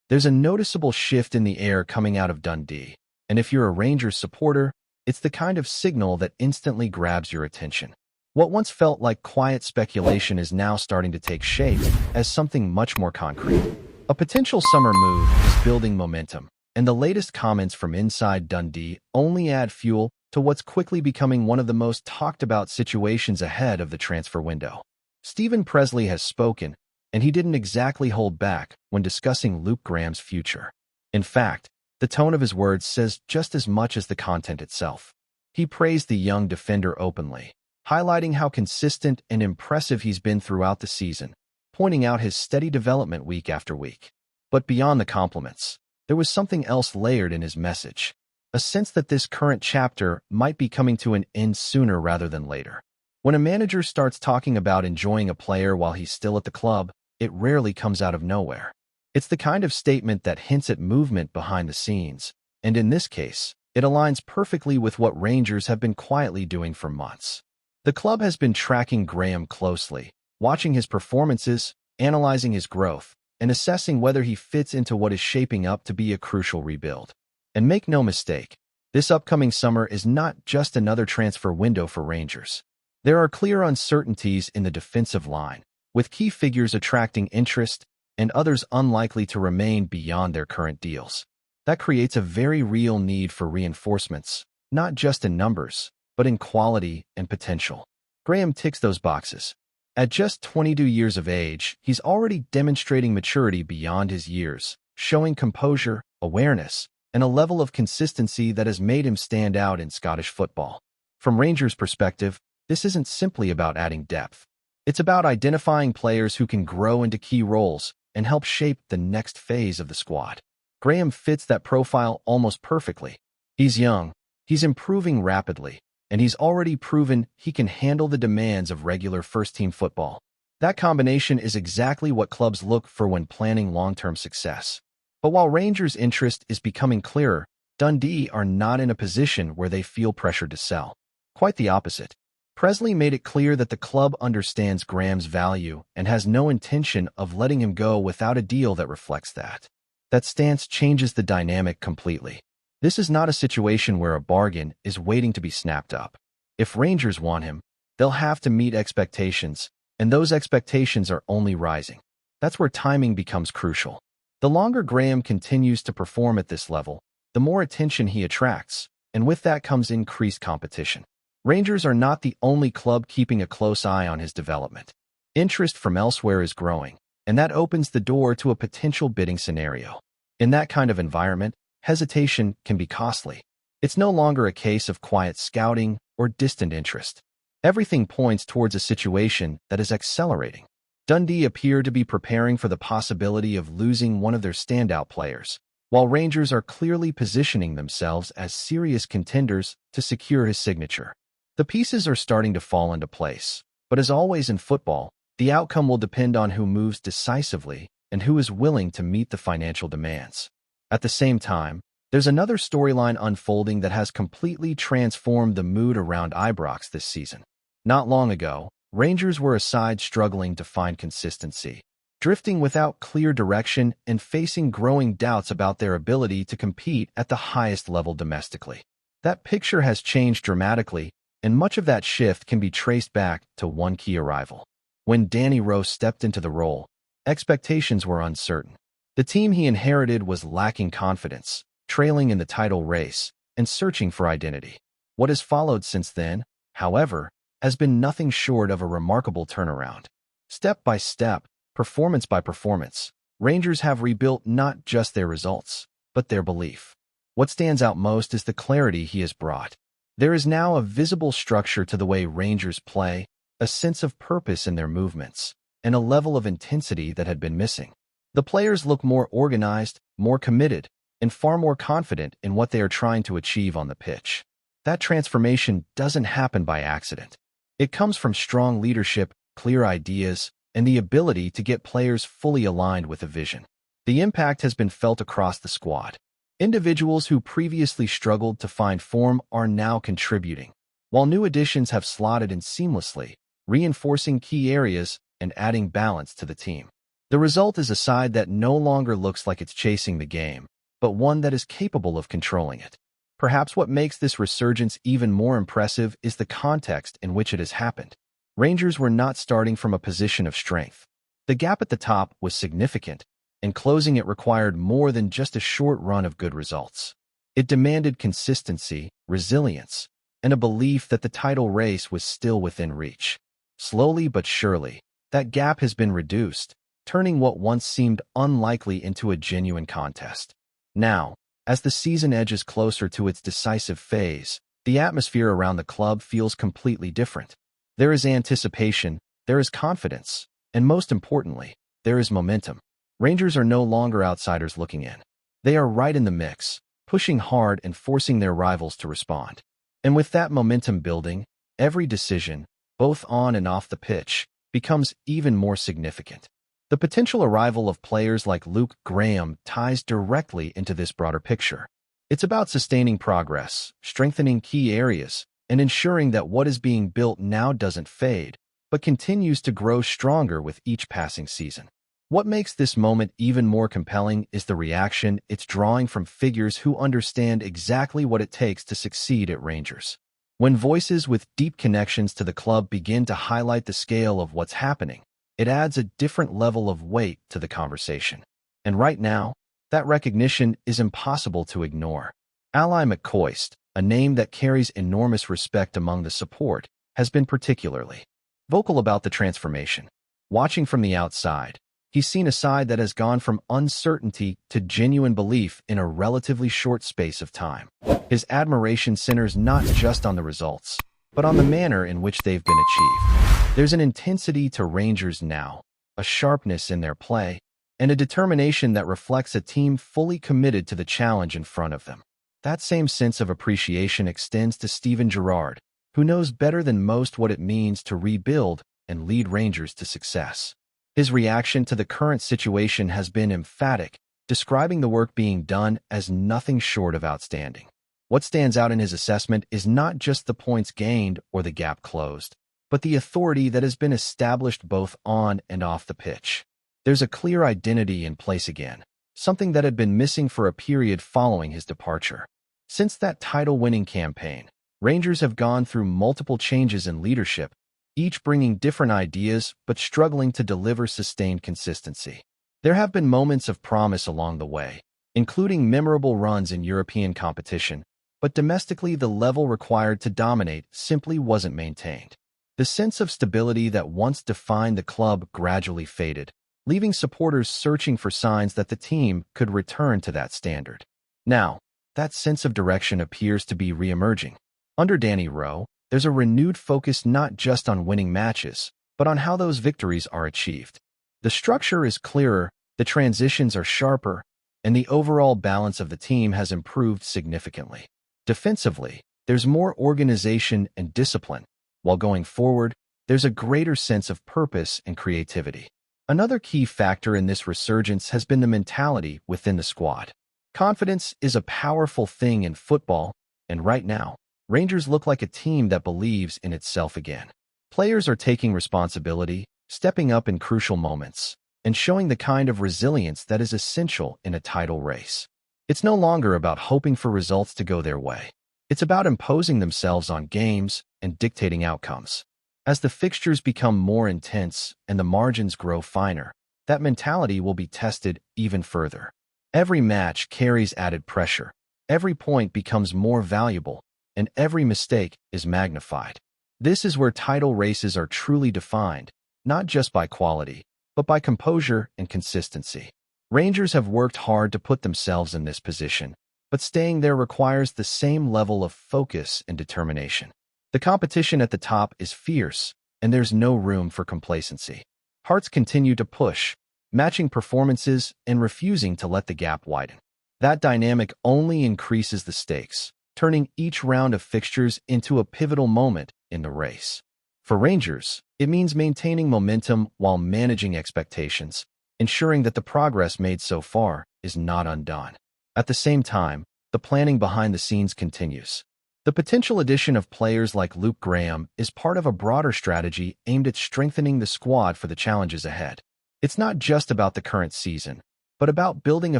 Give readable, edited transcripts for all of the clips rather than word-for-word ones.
There's a noticeable shift in the air coming out of Dundee, and if you're a Rangers supporter, it's the kind of signal that instantly grabs your attention. What once felt like quiet speculation is now starting to take shape as something much more concrete. A potential summer move is building momentum, and the latest comments from inside Dundee only add fuel to what's quickly becoming one of the most talked-about situations ahead of the transfer window. Stephen Presley has spoken, and he didn't exactly hold back when discussing Luke Graham's future. In fact, the tone of his words says just as much as the content itself. He praised the young defender openly, highlighting how consistent and impressive he's been throughout the season, pointing out his steady development week after week. But beyond the compliments, there was something else layered in his message, a sense that this current chapter might be coming to an end sooner rather than later. When a manager starts talking about enjoying a player while he's still at the club, it rarely comes out of nowhere. It's the kind of statement that hints at movement behind the scenes, and in this case, it aligns perfectly with what Rangers have been quietly doing for months. The club has been tracking Graham closely, watching his performances, analyzing his growth, and assessing whether he fits into what is shaping up to be a crucial rebuild. And make no mistake, this upcoming summer is not just another transfer window for Rangers. There are clear uncertainties in the defensive line, with key figures attracting interest and others unlikely to remain beyond their current deals. That creates a very real need for reinforcements, not just in numbers, but in quality and potential. Graham ticks those boxes. At just 22 years of age, he's already demonstrating maturity beyond his years, showing composure, awareness, and a level of consistency that has made him stand out in Scottish football. From Rangers' perspective, this isn't simply about adding depth. It's about identifying players who can grow into key roles and help shape the next phase of the squad. Graham fits that profile almost perfectly. He's young, he's improving rapidly, and he's already proven he can handle the demands of regular first-team football. That combination is exactly what clubs look for when planning long-term success. But while Rangers' interest is becoming clearer, Dundee are not in a position where they feel pressured to sell. Quite the opposite. Presley made it clear that the club understands Graham's value and has no intention of letting him go without a deal that reflects that. That stance changes the dynamic completely. This is not a situation where a bargain is waiting to be snapped up. If Rangers want him, they'll have to meet expectations, and those expectations are only rising. That's where timing becomes crucial. The longer Graham continues to perform at this level, the more attention he attracts, and with that comes increased competition. Rangers are not the only club keeping a close eye on his development. Interest from elsewhere is growing, and that opens the door to a potential bidding scenario. In that kind of environment, hesitation can be costly. It's no longer a case of quiet scouting or distant interest. Everything points towards a situation that is accelerating. Dundee appear to be preparing for the possibility of losing one of their standout players, while Rangers are clearly positioning themselves as serious contenders to secure his signature. The pieces are starting to fall into place, but as always in football, the outcome will depend on who moves decisively and who is willing to meet the financial demands. At the same time, there's another storyline unfolding that has completely transformed the mood around Ibrox this season. Not long ago, Rangers were a side struggling to find consistency, drifting without clear direction and facing growing doubts about their ability to compete at the highest level domestically. That picture has changed dramatically, and much of that shift can be traced back to one key arrival. When Danny Rose stepped into the role, expectations were uncertain. The team he inherited was lacking confidence, trailing in the title race, and searching for identity. What has followed since then, however, has been nothing short of a remarkable turnaround. Step by step, performance by performance, Rangers have rebuilt not just their results, but their belief. What stands out most is the clarity he has brought. There is now a visible structure to the way Rangers play, a sense of purpose in their movements, and a level of intensity that had been missing. The players look more organized, more committed, and far more confident in what they are trying to achieve on the pitch. That transformation doesn't happen by accident. It comes from strong leadership, clear ideas, and the ability to get players fully aligned with a vision. The impact has been felt across the squad. Individuals who previously struggled to find form are now contributing, while new additions have slotted in seamlessly, reinforcing key areas and adding balance to the team. The result is a side that no longer looks like it's chasing the game, but one that is capable of controlling it. Perhaps what makes this resurgence even more impressive is the context in which it has happened. Rangers were not starting from a position of strength. The gap at the top was significant, and closing it required more than just a short run of good results. It demanded consistency, resilience, and a belief that the title race was still within reach. Slowly but surely, that gap has been reduced, turning what once seemed unlikely into a genuine contest. Now, as the season edges closer to its decisive phase, the atmosphere around the club feels completely different. There is anticipation, there is confidence, and most importantly, there is momentum. Rangers are no longer outsiders looking in. They are right in the mix, pushing hard and forcing their rivals to respond. And with that momentum building, every decision, both on and off the pitch, becomes even more significant. The potential arrival of players like Luke Graham ties directly into this broader picture. It's about sustaining progress, strengthening key areas, and ensuring that what is being built now doesn't fade, but continues to grow stronger with each passing season. What makes this moment even more compelling is the reaction it's drawing from figures who understand exactly what it takes to succeed at Rangers. When voices with deep connections to the club begin to highlight the scale of what's happening, it adds a different level of weight to the conversation. And right now, that recognition is impossible to ignore. Ally McCoist, a name that carries enormous respect among the support, has been particularly vocal about the transformation. Watching from the outside, he's seen a side that has gone from uncertainty to genuine belief in a relatively short space of time. His admiration centers not just on the results, but on the manner in which they've been achieved. There's an intensity to Rangers now, a sharpness in their play, and a determination that reflects a team fully committed to the challenge in front of them. That same sense of appreciation extends to Steven Gerrard, who knows better than most what it means to rebuild and lead Rangers to success. His reaction to the current situation has been emphatic, describing the work being done as nothing short of outstanding. What stands out in his assessment is not just the points gained or the gap closed, but the authority that has been established both on and off the pitch. There's a clear identity in place again, something that had been missing for a period following his departure. Since that title-winning campaign, Rangers have gone through multiple changes in leadership, each bringing different ideas but struggling to deliver sustained consistency. There have been moments of promise along the way, including memorable runs in European competition, but domestically the level required to dominate simply wasn't maintained. The sense of stability that once defined the club gradually faded, leaving supporters searching for signs that the team could return to that standard. Now, that sense of direction appears to be re-emerging. Under Danny Rowe, there's a renewed focus not just on winning matches, but on how those victories are achieved. The structure is clearer, the transitions are sharper, and the overall balance of the team has improved significantly. Defensively, there's more organization and discipline, while going forward, there's a greater sense of purpose and creativity. Another key factor in this resurgence has been the mentality within the squad. Confidence is a powerful thing in football, and right now, Rangers look like a team that believes in itself again. Players are taking responsibility, stepping up in crucial moments, and showing the kind of resilience that is essential in a title race. It's no longer about hoping for results to go their way. It's about imposing themselves on games and dictating outcomes. As the fixtures become more intense and the margins grow finer, that mentality will be tested even further. Every match carries added pressure. Every point becomes more valuable, and every mistake is magnified. This is where title races are truly defined, not just by quality, but by composure and consistency. Rangers have worked hard to put themselves in this position, but staying there requires the same level of focus and determination. The competition at the top is fierce, and there's no room for complacency. Hearts continue to push, matching performances and refusing to let the gap widen. That dynamic only increases the stakes, turning each round of fixtures into a pivotal moment in the race. For Rangers, it means maintaining momentum while managing expectations, ensuring that the progress made so far is not undone. At the same time, the planning behind the scenes continues. The potential addition of players like Luke Graham is part of a broader strategy aimed at strengthening the squad for the challenges ahead. It's not just about the current season, but about building a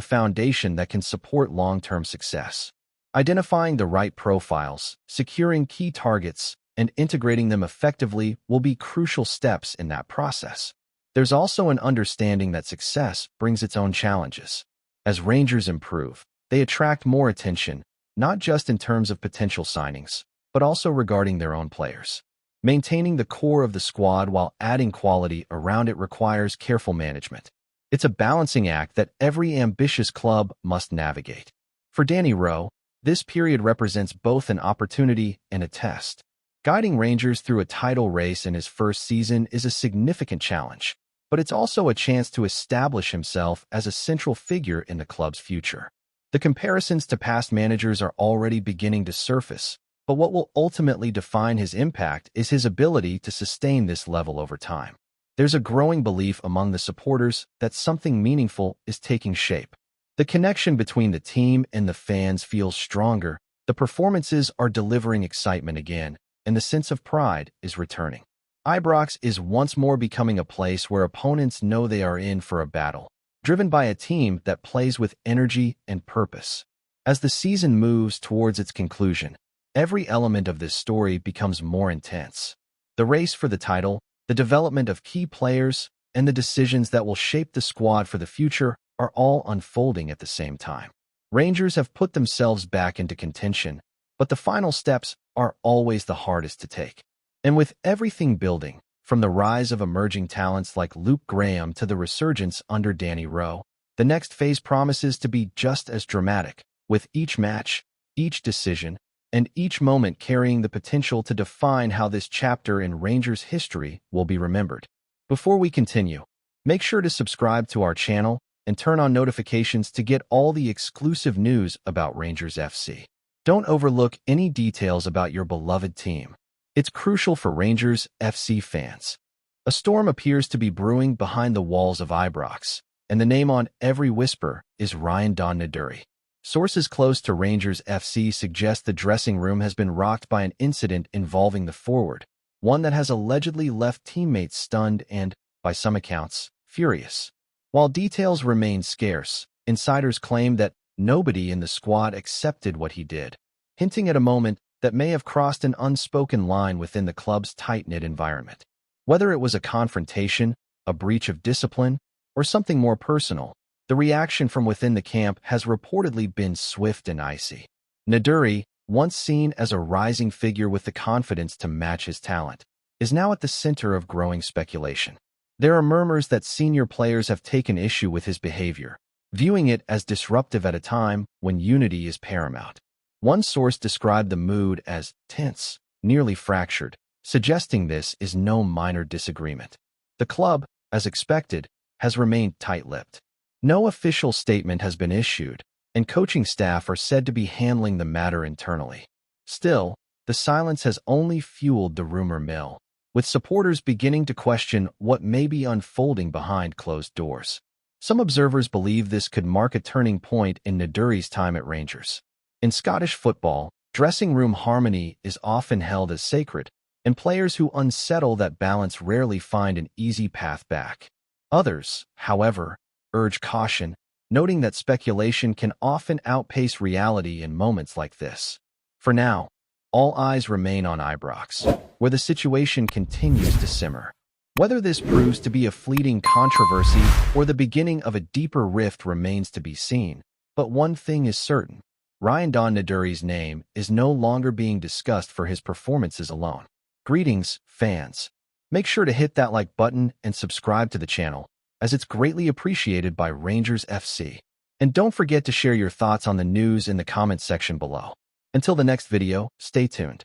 foundation that can support long-term success. Identifying the right profiles, securing key targets, and integrating them effectively will be crucial steps in that process. There's also an understanding that success brings its own challenges. As Rangers improve, they attract more attention, not just in terms of potential signings, but also regarding their own players. Maintaining the core of the squad while adding quality around it requires careful management. It's a balancing act that every ambitious club must navigate. For Danny Rowe, this period represents both an opportunity and a test. Guiding Rangers through a title race in his first season is a significant challenge, but it's also a chance to establish himself as a central figure in the club's future. The comparisons to past managers are already beginning to surface, but what will ultimately define his impact is his ability to sustain this level over time. There's a growing belief among the supporters that something meaningful is taking shape. The connection between the team and the fans feels stronger, the performances are delivering excitement again, and the sense of pride is returning. Ibrox is once more becoming a place where opponents know they are in for a battle, driven by a team that plays with energy and purpose. As the season moves towards its conclusion, every element of this story becomes more intense. The race for the title, the development of key players, and the decisions that will shape the squad for the future are all unfolding at the same time. Rangers have put themselves back into contention, but the final steps are always the hardest to take. And with everything building, from the rise of emerging talents like Luke Graham to the resurgence under Danny Rowe, the next phase promises to be just as dramatic, with each match, each decision, and each moment carrying the potential to define how this chapter in Rangers history will be remembered. Before we continue, make sure to subscribe to our channel and turn on notifications to get all the exclusive news about Rangers FC. Don't overlook any details about your beloved team. It's crucial for Rangers FC fans. A storm appears to be brewing behind the walls of Ibrox, and the name on every whisper is Ryan NADERI. Sources close to Rangers FC suggest the dressing room has been rocked by an incident involving the forward, one that has allegedly left teammates stunned and, by some accounts, furious. While details remain scarce, insiders claim that nobody in the squad accepted what he did, hinting at a moment that may have crossed an unspoken line within the club's tight-knit environment. Whether it was a confrontation, a breach of discipline, or something more personal, the reaction from within the camp has reportedly been swift and icy. NADERI, once seen as a rising figure with the confidence to match his talent, is now at the center of growing speculation. There are murmurs that senior players have taken issue with his behavior, viewing it as disruptive at a time when unity is paramount. One source described the mood as tense, nearly fractured, suggesting this is no minor disagreement. The club, as expected, has remained tight-lipped. No official statement has been issued, and coaching staff are said to be handling the matter internally. Still, the silence has only fueled the rumor mill, with supporters beginning to question what may be unfolding behind closed doors. Some observers believe this could mark a turning point in NADERI's time at Rangers. In Scottish football, dressing room harmony is often held as sacred, and players who unsettle that balance rarely find an easy path back. Others, however, urge caution, noting that speculation can often outpace reality in moments like this. For now, all eyes remain on Ibrox, where the situation continues to simmer. Whether this proves to be a fleeting controversy or the beginning of a deeper rift remains to be seen, but one thing is certain. Ryan NADERI's name is no longer being discussed for his performances alone. Greetings, fans. Make sure to hit that like button and subscribe to the channel, as it's greatly appreciated by Rangers FC. And don't forget to share your thoughts on the news in the comments section below. Until the next video, stay tuned.